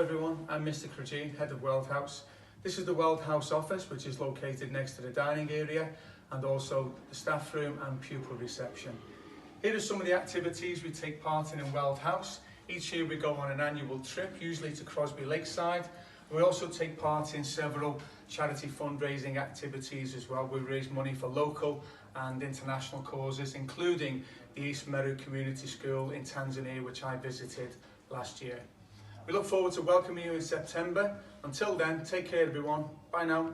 everyone, I'm Mr. Cragee, Head of Weld House. This is the Weld House office, which is located next to the dining area and also the staff room and pupil reception. Here are some of the activities we take part in Weld House. Each year we go on an annual trip, usually to Crosby Lakeside. We also take part in several charity fundraising activities as well. We raise money for local and international causes, including the East Meru Community School in Tanzania, which I visited last year. We look forward to welcoming you in September. Until then, take care everyone. Bye now.